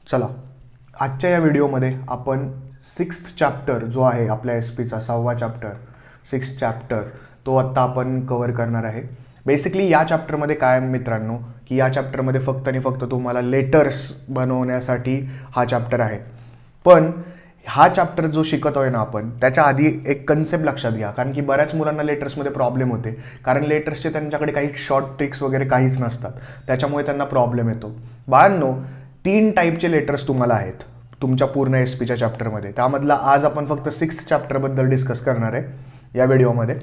चला, आजच्या या व्हिडिओमध्ये आपण 6th चॅप्टर जो आहे आपल्या एस पीचा 6वा चॅप्टर 6th चॅप्टर तो आत्ता आपण कव्हर करणार आहे. बेसिकली या चॅप्टरमध्ये काय मित्रांनो की या चॅप्टरमध्ये फक्त आणि फक्त तुम्हाला लेटर्स बनवण्यासाठी हा चॅप्टर आहे. पण हा चॅप्टर जो शिकतोय ना आपण त्याच्या आधी एक कन्सेप्ट लक्षात घ्या, कारण की बऱ्याच मुलांना लेटर्समध्ये प्रॉब्लेम होते, कारण लेटर्सचे त्यांच्याकडे काही शॉर्ट ट्रिक्स वगैरे काहीच नसतात, त्याच्यामुळे त्यांना प्रॉब्लेम येतो. बाळांनो, 3 टाईपचे लेटर्स तुम्हाला आहेत तुमच्या पूर्ण एस पीच्या चॅप्टरमध्ये. त्यामधला आज आपण फक्त 6th चॅप्टरबद्दल डिस्कस करणार आहे या व्हिडिओमध्ये.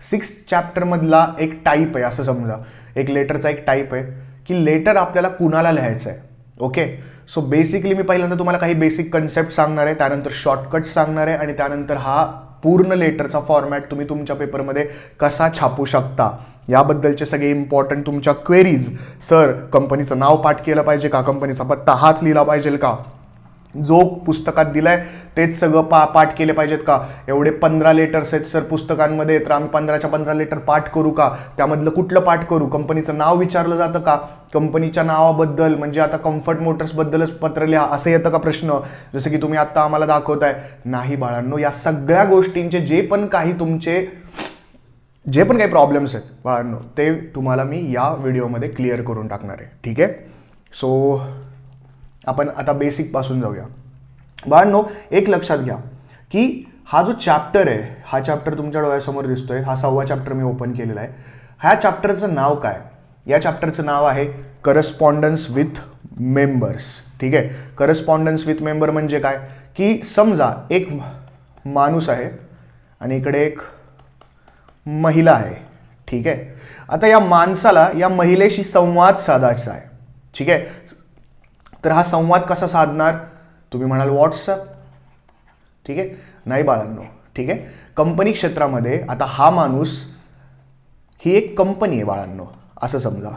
6th चॅप्टरमधला एक टाईप आहे, असं समजा एक लेटरचा एक टाईप आहे की लेटर आपल्याला कुणाला लिहायचं आहे. ओके, सो बेसिकली मी पहिल्यांदा तुम्हाला काही बेसिक कन्सेप्ट सांगणार आहे, त्यानंतर शॉर्टकट सांगणार आहे आणि त्यानंतर हा पूर्ण लेटरचा फॉर्मॅट तुम्ही तुमच्या पेपरमध्ये कसा छापू शकता याबद्दलचे सगळे इम्पॉर्टंट तुमच्या क्वेरीज. सर, कंपनीचं नाव पाठ केलं पाहिजे का, कंपनीचा पत्ता हाच लिहिला पाहिजे का, जो पुस्तकात दिलाय तेच सगळं पाठ केले पाहिजेत का, एवढे 15 लेटर्स आहेत सर पुस्तकांमध्ये, तर आम्ही 15च्या 15 लेटर पाठ करू का, त्यामधलं कुठलं पाठ करू, कंपनीचं नाव विचारलं जातं का, कंपनीच्या नावाबद्दल म्हणजे आता कम्फर्ट मोटर्सबद्दलच पत्र लिहा असं येतं का प्रश्न, जसं की तुम्ही आत्ता आम्हाला दाखवताय. नाही बाळांनो, या सगळ्या गोष्टींचे जे पण काही प्रॉब्लेम्स आहेत बाळांनो ते तुम्हाला मी या व्हिडिओमध्ये क्लिअर करून टाकणार आहे. ठीक आहे, सो आपण आता बेसिकपासून जाऊया. बाळांनो, एक लक्षात घ्या की हा जो चॅप्टर आहे, हा चॅप्टर तुमच्या डोळ्यासमोर दिसतोय, हा 6वा चॅप्टर मी ओपन केलेला आहे. ह्या चॅप्टरचं नाव काय? या चॅप्टरचं नाव आहे करस्पॉन्डन्स विथ मेंबर्स. ठीक आहे, करस्पॉन्डन्स विथ मेंबर म्हणजे काय की समजा एक माणूस आहे आणि इकडे एक महिला आहे. ठीक आहे, आता या माणसाला या महिलेशी संवाद साधायचा आहे. ठीक आहे, तर हा संवाद कसा साधणार? तुम्ही म्हणाल व्हॉट्सअप. ठीक आहे, नाही बाळांनो. ठीक आहे, कंपनी क्षेत्रामध्ये आता हा माणूस ही एक कंपनी आहे बाळांनो, असं समजा.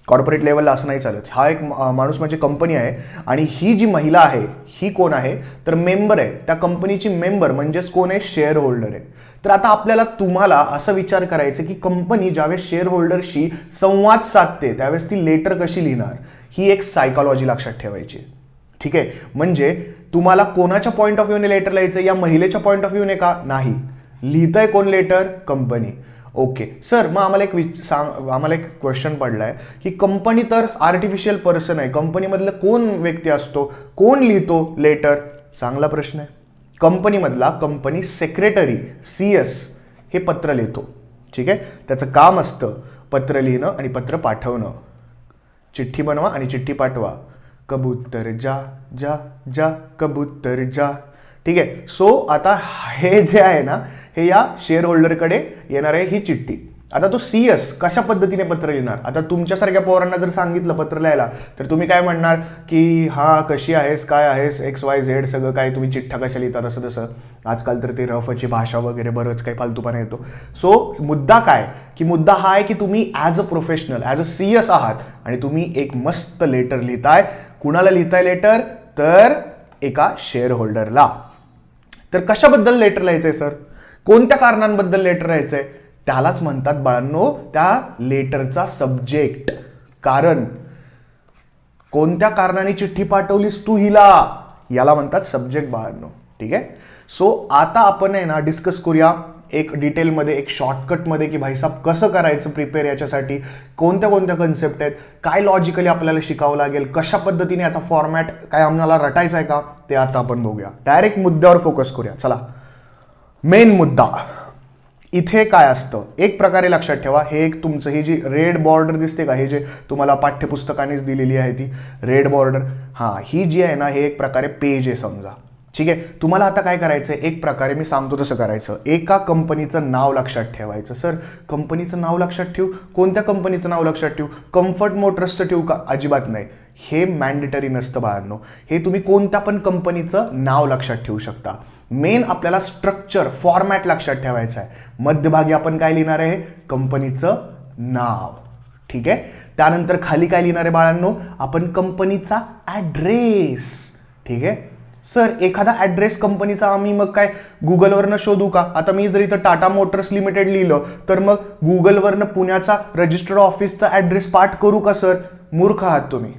कॉर्पोरेट लेवलला असं नाही चालत. हा एक माणूस म्हणजे कंपनी आहे आणि ही जी महिला आहे ही कोण आहे तर मेंबर आहे, त्या कंपनीची मेंबर म्हणजेच कोण आहे, शेअर होल्डर आहे. तर आता आपल्याला तुम्हाला असं विचार करायचं की कंपनी ज्यावेळेस शेअर होल्डरशी संवाद साधते त्यावेळेस ती लेटर कशी लिहिणार, ही एक सायकॉलॉजी लक्षात ठेवायची. ठीक आहे, म्हणजे तुम्हाला कोणाच्या पॉईंट ऑफ व्ह्यूने लेटर लिहायचं, या महिलेच्या पॉईंट ऑफ व्ह्यूने का नाही, लिहितंय कोण लेटर, कंपनी. ओके सर, मग आम्हाला एक क्वेश्चन पडलाय की कंपनी तर आर्टिफिशियल पर्सन आहे, कंपनीमधलं कोण व्यक्ती असतो, कोण लिहितो लेटर? चांगला प्रश्न आहे. कंपनीमधला कंपनी सेक्रेटरी CS हे पत्र लिहितो. ठीक आहे, त्याचं काम असतं पत्र लिहिणं आणि पत्र पाठवणं. चिठ्ठी बनवा आणि चिठ्ठी पाठवा, कबूतर जा जा जा कबूतर जा. ठीक आहे, सो आता हे जे आहे ना हे या शेअर होल्डरकडे येणार आहे ही चिठ्ठी. आता तो CS कशा पद्धतीने पत्र लिहिणार? आता तुमच्यासारख्या पोरांना जर सांगितलं पत्र लिहायला तर तुम्ही काय म्हणणार की हा कशी आहेस, काय आहेस, XYZ सगळं काय, तुम्ही चिठ्ठ्या कशा लिहितात असं तसं. आजकाल तर ते रफची भाषा वगैरे बरंच काही फालतूपणा येतो. सो मुद्दा काय की मुद्दा हा आहे की तुम्ही as a professional as a CS आहात आणि तुम्ही एक मस्त लेटर लिहिताय. कुणाला लिहिताय लेटर? तर एका शेअर होल्डरला. तर कशाबद्दल लेटर लिहायचंय सर, कोणत्या कारणांबद्दल लेटर लिहायचंय? त्यालाच म्हणतात बाळांनो त्या लेटरचा सब्जेक्ट. कारण कोणत्या कारणाने चिठ्ठी पाठवलीस तू हिला, याला म्हणतात सब्जेक्ट बाळांनो. ठीक आहे, सो आता आपण आहे ना डिस्कस करूया एक डिटेलमध्ये, एक शॉर्टकटमध्ये की भाईसाहेब कसं करायचं प्रिपेअर, याच्यासाठी कोणत्या कोणत्या कन्सेप्ट आहेत, काय लॉजिकली आपल्याला शिकावं लागेल, कशा पद्धतीने याचा फॉर्मॅट काय आम्हाला रटायचा आहे का, ते आता आपण बघूया. डायरेक्ट मुद्द्यावर फोकस करूया. चला, मेन मुद्दा इथे काय असतं एक प्रकारे लक्षात ठेवा. हे एक तुमचं ही जी रेड बॉर्डर दिसते का, हे जे तुम्हाला पाठ्यपुस्तकानेच दिलेली आहे ती रेड बॉर्डर, हां ही जी आहे ना हे एक प्रकारे पेज आहे समजा. ठीक आहे, तुम्हाला आता काय करायचं आहे, एक प्रकारे मी सांगतो तसं करायचं. एका कंपनीचं नाव लक्षात ठेवायचं. सर, कंपनीचं नाव लक्षात ठेवू, कोणत्या कंपनीचं नाव लक्षात ठेवू, कम्फर्ट मोटर्सचं ठेवू का? अजिबात नाही, हे मॅन्डेटरी नसतं बाळांनो. हे तुम्ही कोणत्या पण कंपनीचं नाव लक्षात ठेवू शकता. मेन आपल्याला स्ट्रक्चर फॉर्मॅट लक्षात ठेवायचं आहे. मध्यभागी आपण काय लिहिणार आहे, कंपनीचं नाव. ठीक आहे, त्यानंतर खाली काय लिहिणार आहे बाळांनो, आपण कंपनीचा ॲड्रेस. ठीक आहे सर, एखादा ॲड्रेस कंपनीचा आम्ही मग काय गुगलवरनं शोधू का? आता मी जर इथं टाटा मोटर्स लिमिटेड लिहिलं तर मग गुगलवरनं पुण्याचा रजिस्टर्ड ऑफिसचा ॲड्रेस पाठ करू का सर? मूर्ख आहात तुम्ही.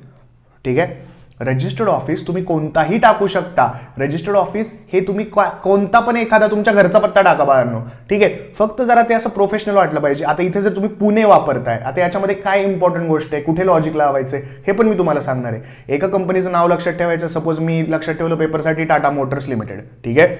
ठीक आहे, रजिस्टर्ड ऑफिस तुम्ही कोणताही टाकू शकता. रजिस्टर्ड ऑफिस हे तुम्ही कोणता पण एखादा तुमच्या घरचा पत्ता टाका बाळांनो, ठीक आहे. फक्त जरा ते असं प्रोफेशनल वाटलं पाहिजे. आता इथे जर तुम्ही पुणे वापरताय, आता याच्यामध्ये काय इम्पॉर्टंट गोष्ट आहे, कुठे लॉजिक लावायचे हे पण मी तुम्हाला सांगणार आहे. एका कंपनीचं नाव लक्षात ठेवायचं. सपोज मी लक्षात ठेवलं पेपरसाठी टाटा मोटर्स लिमिटेड, ठीक आहे.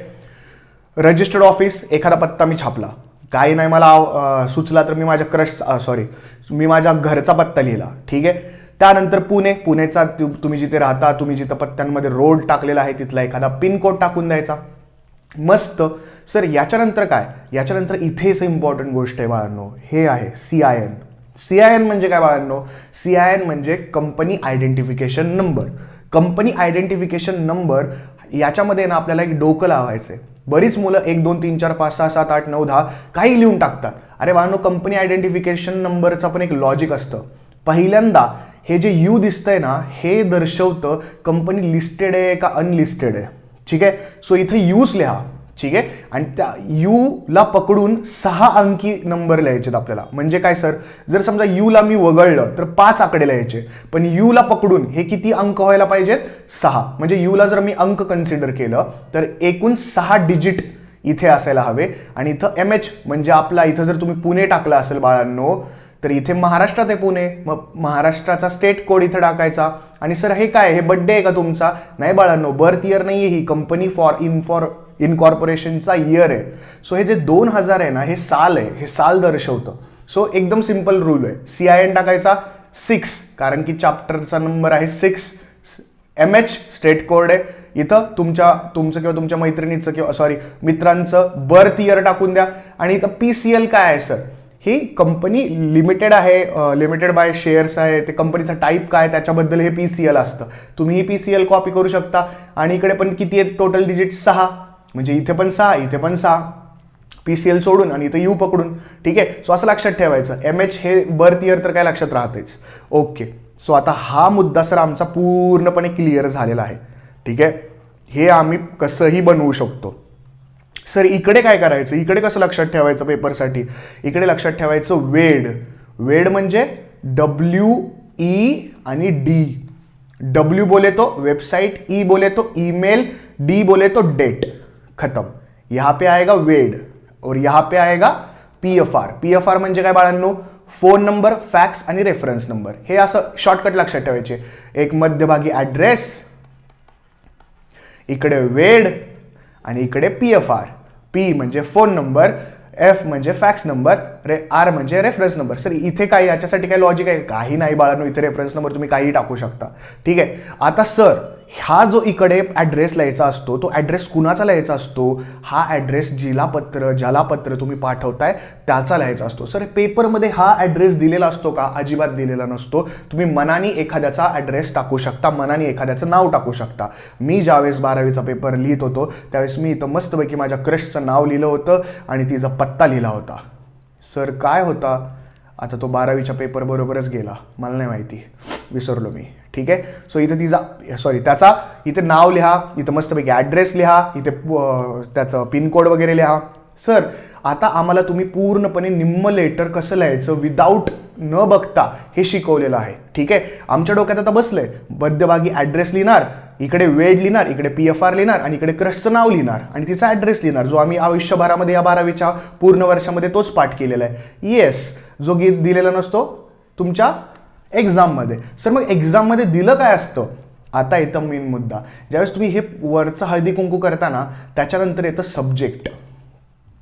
रजिस्टर्ड ऑफिस, एखादा पत्ता मी छापला, काही नाही मला सुचला तर मी माझ्या घरचा पत्ता लिहिला, ठीक आहे. त्यानंतर पुणेचा तुम्ही जिथे राहता, तुम्ही जिथं पत्त्यांमध्ये रोड टाकलेला आहे तिथला एखादा पिनकोड टाकून द्यायचा. मस्त. सर याच्यानंतर काय, याच्यानंतर इथेच इम्पॉर्टंट गोष्ट आहे बाळांनो, हे आहे CIN. CIN म्हणजे काय बाळांनो, CIN म्हणजे company identification number. Company identification number याच्यामध्ये ना आपल्याला एक डोकं लावायचं आहे. बरीच मुलं 1 2 3 4 5 6 7 8 9 10 काही लिहून टाकतात. अरे बाळांनो, कंपनी आयडेंटिफिकेशन नंबरचं पण एक लॉजिक असतं. पहिल्यांदा हे जे यू दिसतंय ना, हे दर्शवतं कंपनी लिस्टेड आहे का अनलिस्टेड आहे, ठीक आहे. सो इथे यूज लिहा, ठीक आहे. आणि त्या यूला पकडून 6 अंकी नंबर लिहायचे आपल्याला. म्हणजे काय सर, जर समजा यूला मी वगळलं तर 5 आकडे लिहायचे, पण यूला पकडून हे किती अंक व्हायला पाहिजेत, 6. म्हणजे यूला जर मी अंक कन्सिडर केलं तर एकूण 6 डिजिट इथे असायला हवे. आणि इथं MH म्हणजे आपला, इथं जर तुम्ही पुणे टाकलं असेल बाळांनो, तर इथे महाराष्ट्रात आहे पुणे, मग महाराष्ट्राचा स्टेट कोड इथे टाकायचा. आणि सर हे काय, हे बर्थडे आहे का तुमचा, नाही बाळांनो, बर्थ इयर नाही आहे, ही कंपनी इनकॉर्पोरेशनचा इयर आहे. सो हे जे 2000 आहे ना, हे साल आहे, हे साल दर्शवतं. सो एकदम सिंपल रूल आहे. CIN टाकायचा 6, कारण की चॅप्टरचा नंबर आहे 6. MH स्टेट कोड आहे. इथं तुमचं किंवा तुमच्या मैत्रिणीचं किंवा मित्रांचं बर्थ इयर टाकून द्या. आणि इथं PCL काय आहे सर, ही कंपनी लिमिटेड आहे, लिमिटेड बाय शेअर्स आहे, ते कंपनीचा टाईप काय त्याच्याबद्दल हे PCL असतं. तुम्ही ही PCL कॉपी करू शकता. आणि इकडे पण किती आहेत टोटल डिजिट, 6. म्हणजे इथे पण 6, इथे पण 6, PCL सोडून आणि इथं यू पकडून, ठीक आहे. सो असं लक्षात ठेवायचं. MH हे बर्थ इयर तर काय लक्षात राहतेच. ओके. सो आता हा मुद्दा सर आमचा पूर्णपणे क्लिअर झालेला आहे, ठीक आहे. हे आम्ही कसंही बनवू शकतो. सर इकडे काय करायचं, इकडे कसं लक्षात ठेवायचं पेपरसाठी, इकडे लक्षात ठेवायचं वेड म्हणजे WE आणि D. W बोले तो वेबसाइट, E बोले तो ईमेल, D बोले तो डेट. खत्म. यहाँ पे आएगा वेड और यहाँ पे आएगा PFR. PFR म्हणजे काय बाळांनो, फोन नंबर, फॅक्स आणि रेफरन्स नंबर. हे असं शॉर्टकट लक्षात ठेवायचे. एक मध्यभागी ॲड्रेस, इकडे वेड आणि इकडे PFR. P म्हणजे फोन नंबर, F म्हणजे फॅक्स नंबर, R म्हणजे रेफरन्स नंबर. सर इथे काय, याच्यासाठी काय लॉजिक आहे, काही नाही बाळांनो. इथे रेफरन्स नंबर तुम्ही काही टाकू शकता, ठीक आहे. आता सर हा जो इकडे ॲड्रेस लिहायचा असतो, तो ॲड्रेस कुणाचा लिहायचा असतो, हा ॲड्रेस ज्याला पत्र तुम्ही पाठवताय त्याचा लिहायचा असतो. सर पेपरमध्ये हा ॲड्रेस दिलेला असतो का, अजिबात दिलेला नसतो. तुम्ही मनाने एखाद्याचा ॲड्रेस टाकू शकता, मनाने एखाद्याचं नाव टाकू शकता. मी ज्यावेळेस 12वीचा पेपर लिहित होतो त्यावेळेस मी इथं मस्तपैकी माझ्या क्रशचं नाव लिहिलं होतं आणि तिचा पत्ता लिहिला होता. सर काय होता, आता तो 12वीच्या पेपर बरोबरच गेला, मला नाही माहिती, विसरलो मी, ठीक आहे. सो इथे त्याचा इथे नाव लिहा, इथं मस्तपैकी ॲड्रेस लिहा, इथे त्याचं पिनकोड वगैरे लिहा. सर आता आम्हाला तुम्ही पूर्णपणे निम्म लेटर कसं लिहायचं विदाऊट न बघता हे शिकवलेलं आहे, ठीक आहे. आमच्या डोक्यात आता बसलंय, मध्यभागी ॲड्रेस लिहिणार, इकडे वेड लिहिणार, इकडे PFR लिहिणार आणि इकडे क्रशचं नाव लिहिणार आणि तिचा ॲड्रेस लिहिणार, जो आम्ही आयुष्यभरामध्ये या 12वीच्या पूर्ण वर्षामध्ये तोच पाठ केलेला आहे. येस, जो दिलेला नसतो तुमच्या एक्झाममध्ये. सर मग एक्झाममध्ये दिलं काय असतं, आता येतं मेन मुद्दा. ज्यावेळेस तुम्ही हे वरचं हळदी कुंकू करता ना, त्याच्यानंतर येतं सब्जेक्ट.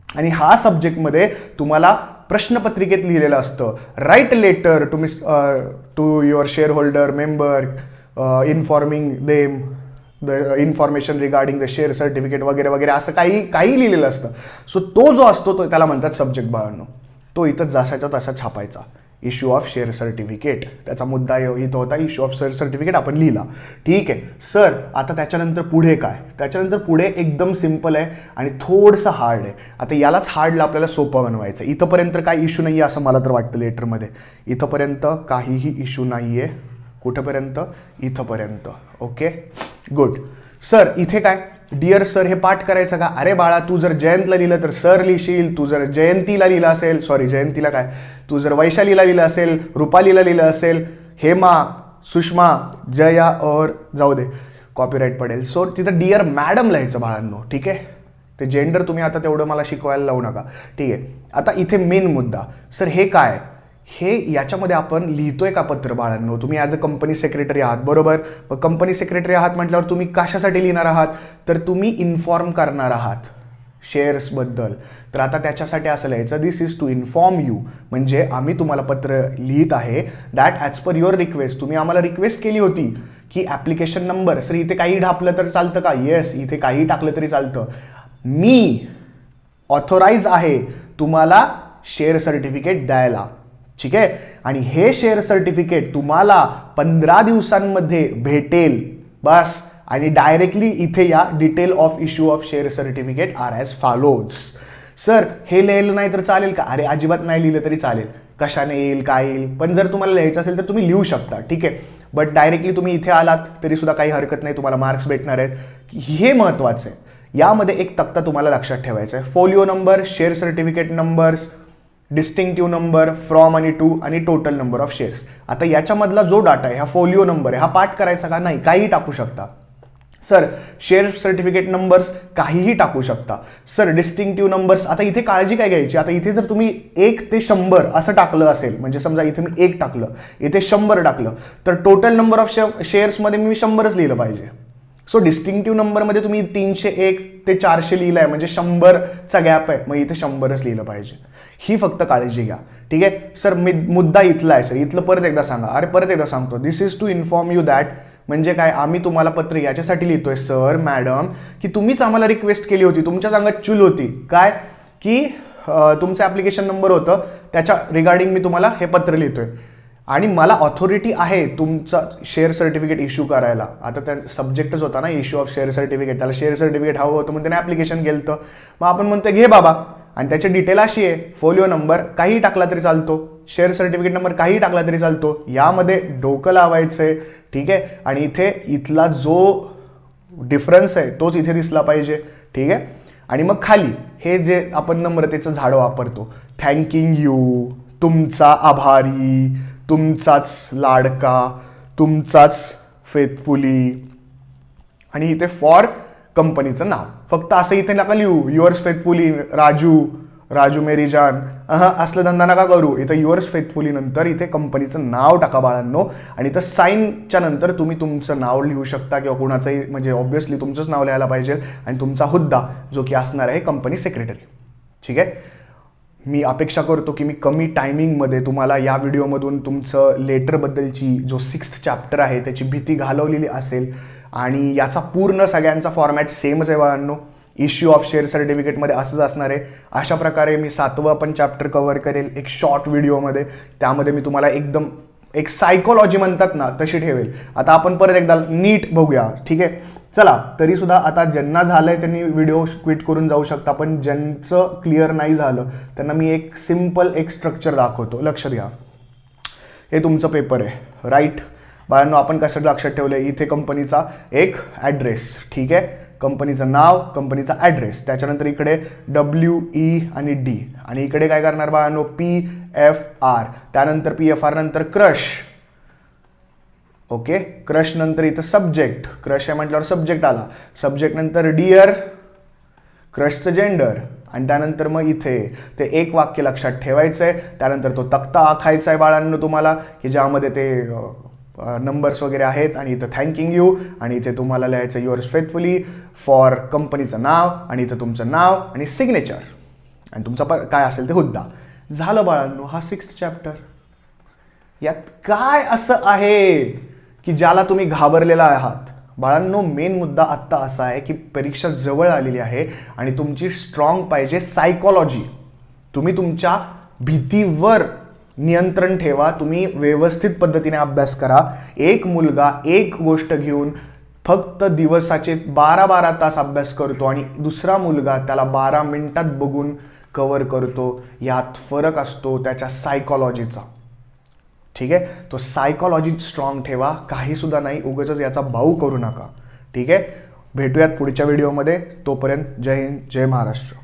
आणि हा सब्जेक्टमध्ये तुम्हाला प्रश्नपत्रिकेत लिहिलेलं असतं, write letter to your shareholder member informing them the information regarding the share certificate वगैरे वगैरे, असं काही लिहिलेलं असतं. सो तो जो असतो तो त्याला म्हणतात सब्जेक्ट बाळांनो. तो इथं जसाचा तसा छापायचा. इश्यू ऑफ शेअर सर्टिफिकेट, त्याचा मुद्दा इथं होता, इश्यू ऑफ शेअर सर्टिफिकेट आपण लिहिला, ठीक आहे. सर आता त्याच्यानंतर पुढे काय, त्याच्यानंतर पुढे एकदम सिम्पल आहे आणि थोडंसं हार्ड आहे. आता यालाच हार्डला आपल्याला सोपं बनवायचं. इथंपर्यंत काय इश्यू नाही आहे असं मला तर वाटतं लेटरमध्ये. इथंपर्यंत काहीही इश्यू नाही आहे. कुठंपर्यंत, इथंपर्यंत. Okay good. सर इथे काय, डिअर सर हे पाठ करायचं का, अरे बाळा तू जर जयंतला लिहिलं तर सर लिहिशील, तू जर जयंतीला लिहिलं असेल, जयंतीला काय, तू जर वैशालीला लिहिलं असेल, रुपालीला लिहिलं असेल, हेमा, सुषमा जया और जाऊ दे कॉपीराईट पडेल. सो तिथं डिअर मॅडम लिहायचं बाळांनो. ठीक आहे, ते जेंडर तुम्ही आता तेवढं मला शिकवायला लावू नका. ठीक आहे, आता इथे मेन मुद्दा सर हे काय, हे याच्यामध्ये आपण लिहितोय का पत्र बाळांनो. तुम्ही ॲज अ कंपनी सेक्रेटरी आहात बरोबर. मग कंपनी सेक्रेटरी आहात म्हटल्यावर तुम्ही कशासाठी लिहिणार आहात, तर तुम्ही इन्फॉर्म करणार आहात शेअर्सबद्दल. तर आता त्याच्यासाठी असं लिहायचं दिस इज टू इन्फॉर्म यू, म्हणजे आम्ही तुम्हाला पत्र लिहित आहे that as per your request. तुम्ही आम्हाला रिक्वेस्ट केली होती की ॲप्लिकेशन नंबर, सर इथे काही ढापलं तर चालतं का, येस इथे काही टाकलं तरी चालतं. मी ऑथोराईज आहे तुम्हाला शेअर सर्टिफिकेट द्यायला. ठीक आहे, आणि हे शेअर सर्टिफिकेट तुम्हाला 15 दिवसांमध्ये भेटेल बस. आणि डायरेक्टली इथे या detail of issue of share certificate are as follows. Sir हे लिहिलं नाही तर चालेल का, अरे अजिबात नाही लिहिलं तरी चालेल, कशाने येईल काय येईल, पण जर तुम्हाला लिहायचं असेल तर तुम्ही लिहू शकता. ठीक आहे, बट डायरेक्टली तुम्ही इथे आलात तरी सुद्धा काही हरकत नाही, तुम्हाला मार्क्स भेटणार आहेत. हे महत्त्वाचं आहे. यामध्ये एक तक्ता तुम्हाला लक्षात ठेवायचा आहे. Folio number, share certificate numbers, distinctive number, from आणि टू आणि टोटल नंबर ऑफ शेअर्स. आता याच्यामधला जो डाटा आहे हा फोलिओ नंबर आहे, हा पाठ करायचा का नाही, काही टाकू शकता. सर शेअर सर्टिफिकेट नंबर्स काहीही टाकू शकता. सर डिस्टिंक्टिव्ह नंबर्स, आता इथे काळजी काय घ्यायची, आता इथे जर तुम्ही 1 ते 100 असं टाकलं असेल, म्हणजे समजा इथे मी 1 टाकलं, इथे 100 टाकलं, तर टोटल नंबर ऑफ शेअर्समध्ये मी 100च लिहिलं पाहिजे. सो डिस्टिंक्टिव्ह नंबरमध्ये तुम्ही 301 ते 400 लिहिलं आहे, म्हणजे 100चा गॅप आहे, मग इथे 100च लिहिलं पाहिजे. ही फक्त काळजी घ्या. ठीक आहे सर, मुद्दा इथला आहे सर, इथलं परत एकदा सांगा. अरे परत एकदा सांगतो, this is to inform you that, म्हणजे काय, आम्ही तुम्हाला पत्र याच्यासाठी लिहितोय सर मॅडम की तुम्हीच आम्हाला रिक्वेस्ट केली होती, तुमच्याच अंगात चूल होती काय, की तुमचं ॲप्लिकेशन नंबर होतं त्याच्या रिगार्डिंग मी तुम्हाला हे पत्र लिहितोय आणि मला ऑथॉरिटी आहे तुमचा शेअर सर्टिफिकेट इश्यू करायला. आता त्या सब्जेक्टच होता ना इश्यू ऑफ शेअर सर्टिफिकेट, त्याला शेअर सर्टिफिकेट हवं होतं म्हणून त्याने ॲप्लिकेशन केलं होतं. मग आपण म्हणतोय घे बाबा, आणि त्याची डिटेल अशी आहे, फोलिओ नंबर काही टाकला तरी चालतो, शेअर सर्टिफिकेट नंबर काही टाकला तरी चालतो, यामध्ये डोकं लावायचं आहे. ठीक आहे, आणि इथे इथला जो डिफरन्स आहे तोच इथे दिसला पाहिजे. ठीक आहे, आणि मग खाली हे जे आपण नम्रतेचं झाड वापरतो, थँकिंग यू, तुमचा आभारी, तुमचाच लाडका, तुमचाच फेथफुली, आणि इथे फॉर कंपनीचं नाव. फक्त असं इथे नका लिहू युअर्स फेथफुली राजू, राजू मेरी जान, असलं धंदा नका करू. इथं युअर्स फेथफुली नंतर इथे कंपनीचं नाव टाका बाळांनो, आणि इथं साईनच्या नंतर तुम्ही तुमचं नाव लिहू शकता किंवा कुणाचंही, म्हणजे ऑब्व्हियसली तुमचंच नाव लिहायला पाहिजे, आणि तुमचा हुद्दा जो की असणार आहे कंपनी सेक्रेटरी. ठीक आहे, मी अपेक्षा करतो की मी कमी टायमिंगमध्ये तुम्हाला या व्हिडिओमधून तुमचं लेटरबद्दलची जो 6th चॅप्टर आहे त्याची भीती घालवलेली असेल. आणि याचा पूर्ण सगळ्यांचा फॉर्मॅट सेमच आहे बाळांनो, इश्यू ऑफ शेअर सर्टिफिकेटमध्ये असंच असणार आहे. अशा प्रकारे मी 7वं पण चॅप्टर कव्हर करेल एक शॉर्ट व्हिडिओमध्ये, त्यामध्ये मी तुम्हाला एकदम एक सायकोलॉजी म्हणतात ना तशी ठेवेल. आता आपण परत एकदा नीट बघूया. ठीक आहे, चला तरी सुद्धा आता ज्यांना झालंय त्यांनी व्हिडिओ क्विट करून जाऊ शकता, पण ज्यांचं क्लिअर नाही झालं त्यांना मी एक सिम्पल एक स्ट्रक्चर दाखवतो. लक्ष द्या, हे तुमचं पेपर आहे राईट बाळांनो. आपण कसं लक्षात ठेवलं, इथे कंपनीचा एक ॲड्रेस, ठीक आहे, कंपनीचं नाव, कंपनीचा ॲड्रेस, त्याच्यानंतर इकडे WE आणि D, आणि इकडे काय करणार बाळांनो PFR, त्यानंतर PFR नंतर क्रश. ओके, क्रश नंतर इथं सब्जेक्ट, क्रश आहे म्हटल्यावर सब्जेक्ट आला, सब्जेक्ट नंतर डिअर, क्रशचं जेंडर, आणि त्यानंतर मग इथे ते एक वाक्य लक्षात ठेवायचं आहे. त्यानंतर तो तक्ता आखायचा आहे बाळांनो तुम्हाला, की ज्यामध्ये ते नंबर्स वगैरे आहेत, आणि इथं थँकिंग यू, आणि इथे तुम्हाला लिहायचं युअर्स फेथफुली फॉर कंपनीचं नाव, आणि इथं तुमचं नाव आणि सिग्नेचर, आणि तुमचा काय असेल ते हुद्दा. झालं बाळांनो हा 6th चॅप्टर. यात काय असं आहे की ज्याला तुम्ही घाबरलेला आहात बाळांनो? मेन मुद्दा आत्ता असा आहे की परीक्षा जवळ आलेली आहे आणि तुमची स्ट्रॉंग पाहिजे सायकोलॉजी. तुम्ही तुमच्या भीतीवर नियंत्रण ठेवा, तुम्ही व्यवस्थित पद्धतीने अभ्यास करा. एक मुलगा एक गोष्ट घेऊन फक्त दिवसाचे 12-12 तास अभ्यास करतो आणि दुसरा मुलगा त्याला 12 मिनिटात बघून कव्हर करतो. यात फरक असतो त्याच्या सायकोलॉजीचा. ठीक आहे, तो सायकोलॉजी स्ट्रॉंग ठेवा, काही सुद्धा नाही, उगाचच याचा बाऊ करू नका. ठीक आहे, भेटूयात पुढच्या व्हिडिओमध्ये. तोपर्यंत जय हिंद, जय महाराष्ट्र.